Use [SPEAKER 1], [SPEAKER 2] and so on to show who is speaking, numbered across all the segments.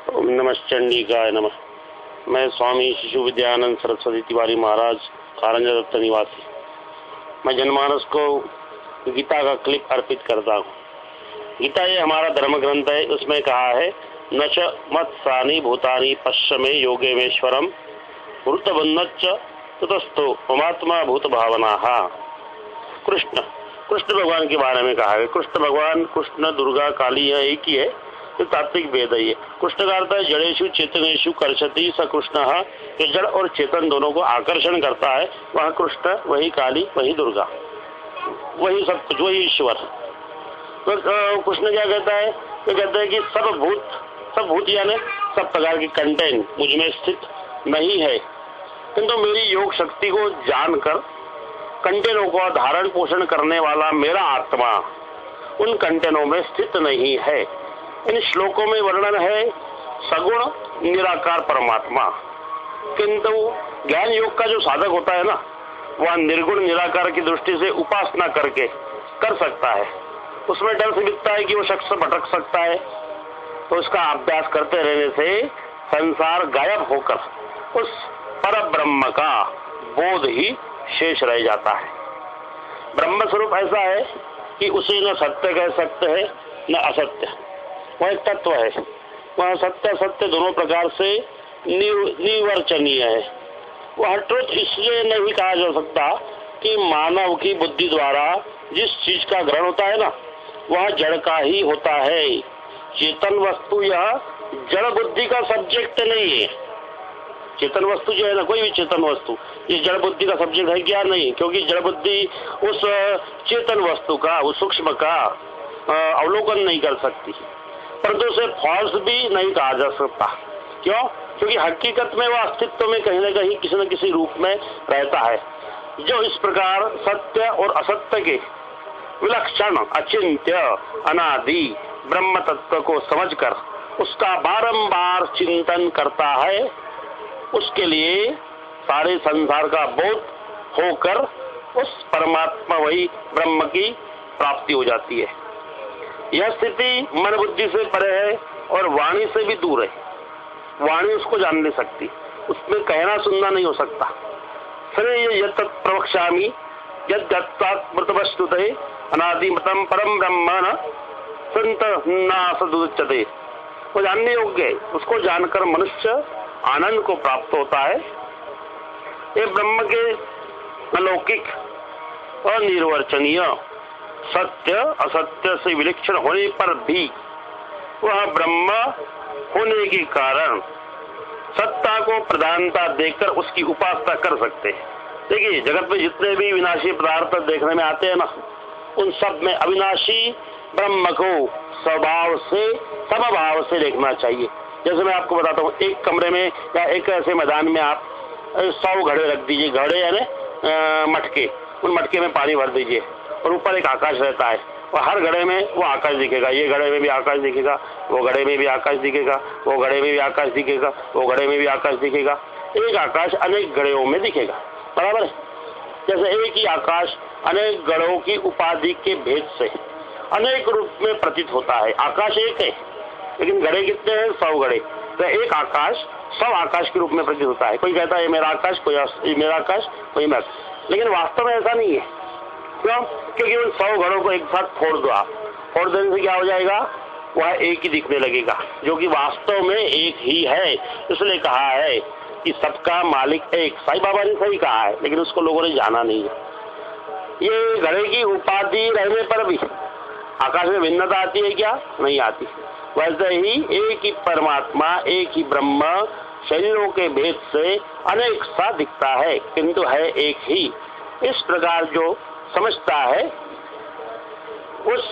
[SPEAKER 1] ओम नमश्चंडिकाय नमः। मैं स्वामी शिशु विद्यानंद सरस्वती तिवारी महाराज, कारंजा दत्त निवासी। मैं जनमानस को गीता का क्लिप अर्पित करता हूँ। गीता ये हमारा धर्म ग्रंथ है। उसमें कहा है, न च मत्सानि भूतानि पश्चिमे योगेश्वरम वृतबन्नच्च ततस्थो ममात्मा भूत भावना। कृष्ण भगवान के बारे में कहा है। कृष्ण भगवान, कृष्ण दुर्गा काली है, एक ही है। तो तात्विक भेद है ये। कृष्ण का अर्थ है जड़ेशु चेतनेशु कर्षति स कृष्ण। कि जड़ और चेतन दोनों को आकर्षण करता है, वह कृष्ण, वही काली, वही दुर्गा, वही सब कुछ, वही ईश्वर। तो कृष्ण क्या कहता है? तो कहते हैं कि सब भूत यानी सब प्रकार के कंटेंट मुझ में स्थित नहीं है, किंतु मेरी योग शक्ति को जानकर कंटेनों को धारण पोषण करने वाला मेरा आत्मा उन कंटेनों में स्थित नहीं है। इन श्लोकों में वर्णन है सगुण निराकार परमात्मा, किंतु ज्ञान योग का जो साधक होता है ना, वह निर्गुण निराकार की दृष्टि से उपासना करके कर सकता है। उसमें डर से बिकता है कि वो शख्स भटक सकता है, तो उसका अभ्यास करते रहने से संसार गायब होकर उस पर ब्रह्म का बोध ही शेष रह जाता है। ब्रह्म स्वरूप ऐसा है कि उसे न सत्य कह सकते हैं न असत्य। वह एक तत्व है। वह सत्य असत्य दोनों प्रकार से निवर्चनीय है। वह ट्रुथ इसलिए नहीं कहा जा सकता कि मानव की बुद्धि द्वारा जिस चीज का ग्रहण होता है ना, वह जड़ का ही होता है। चेतन वस्तु यह जड़ बुद्धि का सब्जेक्ट नहीं है। चेतन वस्तु जो है ना, कोई भी चेतन वस्तु, ये जड़ बुद्धि का सब्जेक्ट है क्या? नहीं, क्योंकि जड़ बुद्धि उस चेतन वस्तु का, उस सूक्ष्म का अवलोकन नहीं कर सकती, परंतु उसे फॉल्स भी नहीं कहा जा सकता। क्यों? क्योंकि हकीकत में वह अस्तित्व में कहीं न कहीं किसी न किसी रूप में रहता है। जो इस प्रकार सत्य और असत्य के विलक्षण अचिंत्य अनादि ब्रह्म तत्व को समझकर उसका बारंबार चिंतन करता है, उसके लिए सारे संसार का बोध होकर उस परमात्मा वही ब्रह्म की प्राप्ति हो जाती है। यह स्थिति मन बुद्धि से परे है और वाणी से भी दूर है। वाणी उसको जान नहीं सकती, उसमें कहना सुनना नहीं हो सकता। फिर ये यत् प्रवक्ष्यामि यद्गत्तात्मृतवस्तुते अनादिमतम परम ब्रह्म न संत नासदुच्यते। वो जानने योग्य है। उसको जानकर मनुष्य आनंद को प्राप्त होता है। ये ब्रह्म के अलौकिक और निर्वचनीय सत्य असत्य से विलक्षण होने पर भी वह ब्रह्म होने के कारण सत्ता को प्रधानता देकर उसकी उपासना कर सकते हैं। देखिए, जगत में जितने भी विनाशी पदार्थ देखने में आते हैं ना, उन सब में अविनाशी ब्रह्म को स्वभाव से समभाव से देखना चाहिए। जैसे मैं आपको बताता हूँ, एक कमरे में या एक ऐसे मैदान में आप 100 घड़े रख दीजिए। घड़े यानी मटके, उन मटके में पानी भर दीजिए और ऊपर एक आकाश रहता है, और हर घड़े में वो आकाश दिखेगा। ये घड़े में भी आकाश दिखेगा, वो घड़े में भी आकाश दिखेगा, वो घड़े में भी आकाश दिखेगा, वो घड़े में भी आकाश दिखेगा। एक आकाश अनेक घड़ों में दिखेगा, बराबर है। जैसे एक ही आकाश अनेक घड़ों की उपाधि के भेद से अनेक रूप में प्रतीत होता है। आकाश एक है, लेकिन घड़े कितने हैं? 100 घड़े। तो एक आकाश 100 आकाश के रूप में प्रतीत होता है। कोई कहता है ये मेरा आकाश, कोई मेरा आकाश, कोई मैं, लेकिन वास्तव में ऐसा नहीं है। क्यों? क्योंकि उन 100 घड़ों को एक साथ फोड़ दो आप, फोड़ देने से क्या हो जाएगा? वह एक ही दिखने लगेगा, जो कि वास्तव में एक ही है। इसलिए कहा है कि सबका मालिक एक। साईं बाबा ने सही कहा है, लेकिन उसको लोगों ने जाना नहीं है। ये घड़े की उपाधि रहने पर भी आकाश में भिन्नता आती है क्या? नहीं आती। वैसे ही एक ही परमात्मा, एक ही ब्रह्म शरीरों के भेद से अनेक सा दिखता है, किंतु है एक ही। इस प्रकार जो समझता है, उस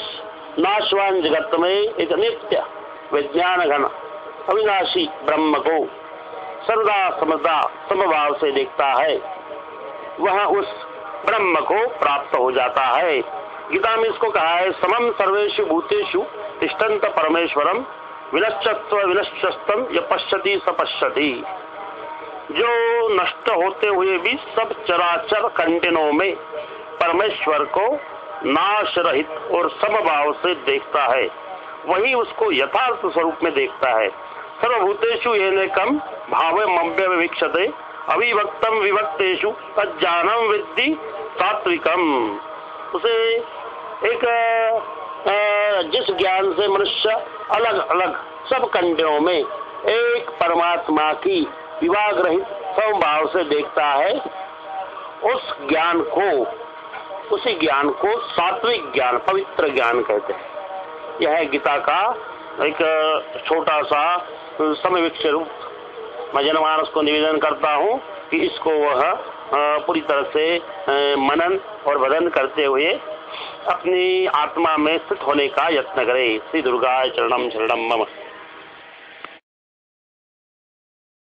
[SPEAKER 1] नाशवान जगत में एक नित्य विज्ञान घन अविनाशी ब्रह्म को सर्वदा समझदा समभाव से देखता है, वह उस ब्रह्म को प्राप्त हो जाता है। गीता में इसको कहा है, समम सर्वेषु भूतेषु तिष्ठन्त परमेश्वरम विनश्चत्व विनश्चस्तम य पश्यति स पश्यति। जो नष्ट होते हुए भी सब चराचर कंटेनों में परमेश्वर को नाश रहित और समभाव से देखता है, वही उसको यथार्थ स्वरूप में देखता है। सर्वभूतेषु येनैकं भावमव्यविवीक्षते अविभक्तं विभक्तेषु तज्ज्ञानं विद्धि सात्विकम। उसे एक जिस ज्ञान से मनुष्य अलग अलग सब खंडों में एक परमात्मा की विभाग रहित समभाव से देखता है, उसी ज्ञान को सात्विक ज्ञान, पवित्र ज्ञान कहते हैं। यह गीता का एक छोटा सा समविक्षय रूप मैं जनमानस को निवेदन करता हूँ कि इसको वह पूरी तरह से मनन और भजन करते हुए अपनी आत्मा में स्थित होने का यत्न करे। श्री दुर्गा चरणम शरणम मम।